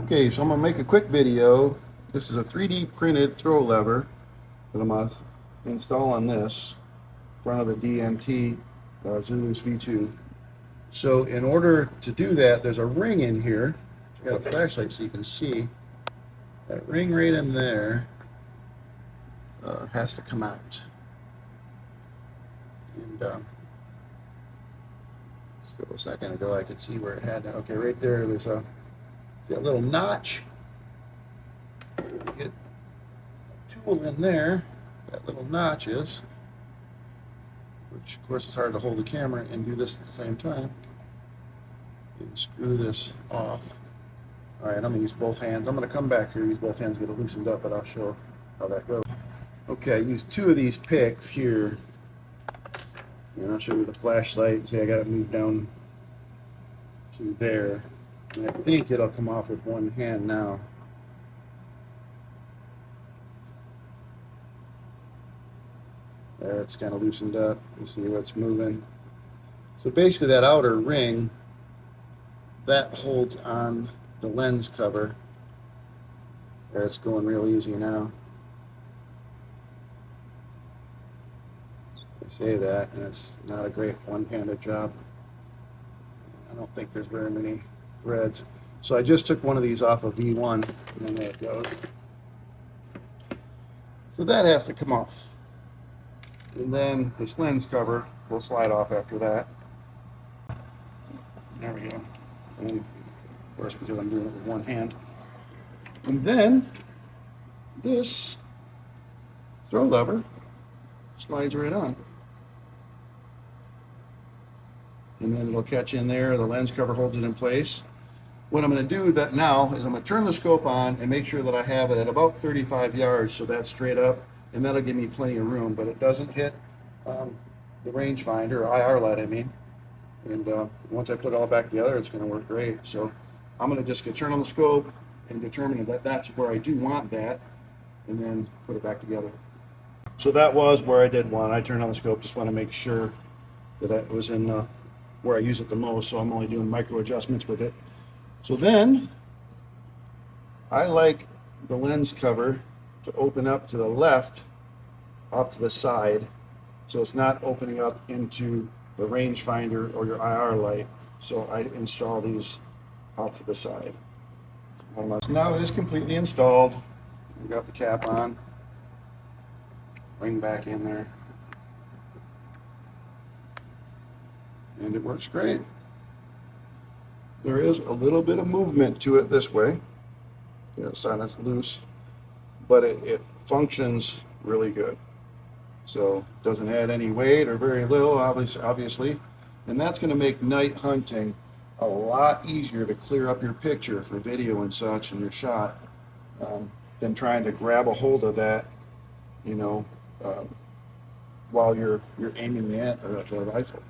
Okay, so I'm going to make a quick video. This is a 3D printed throw lever that I'm going to install on this front of the DNT Zulus V2. So in order to do that, there's a ring in here. I got a flashlight so you can see. That ring right in there has to come out. And so a second ago I could see where it had to. Okay, right there, there's a little notch. Get a tool in there. That little notch is, which of course is hard to hold the camera and do this at the same time. You can screw this off. All right, I'm gonna use both hands. I'm gonna come back here, use both hands, get it loosened up, but I'll show how that goes. Okay, I use two of these picks here, and I'll show you the flashlight. See, I got it moved down to there, and I think it'll come off with one hand now. There, it's kind of loosened up. You see what's moving. So basically that outer ring, that holds on the lens cover. There, it's going real easy now. I say that, and it's not a great one-handed job. I don't think there's very many threads. So I just took one of these off of V1, and then there it goes. So that has to come off. And then this lens cover will slide off after that. There we go. And of course, because I'm doing it with one hand. And then this throw lever slides right on. And then it'll catch in there. The lens cover holds it in place. What I'm going to do that now is I'm going to turn the scope on and make sure that I have it at about 35 yards, so that's straight up, and that'll give me plenty of room, but it doesn't hit the rangefinder, or IR light I mean. And once I put it all back together, it's going to work great. So I'm going to just turn on the scope and determine that that's where I do want that, and then put it back together. So that was where I did one. I turned on the scope, just want to make sure that it was in where I use it the most, so I'm only doing micro adjustments with it. So then I like the lens cover to open up to the left off to the side, so it's not opening up into the rangefinder or your IR light. So I install these off to the side. So now it is completely installed. We got the cap on, ring back in there, and it works great. There is a little bit of movement to it this way. It's loose, but it functions really good. So it doesn't add any weight or very little, obviously. And that's going to make night hunting a lot easier to clear up your picture for video and such in your shot than trying to grab a hold of that, you know, while you're aiming the rifle.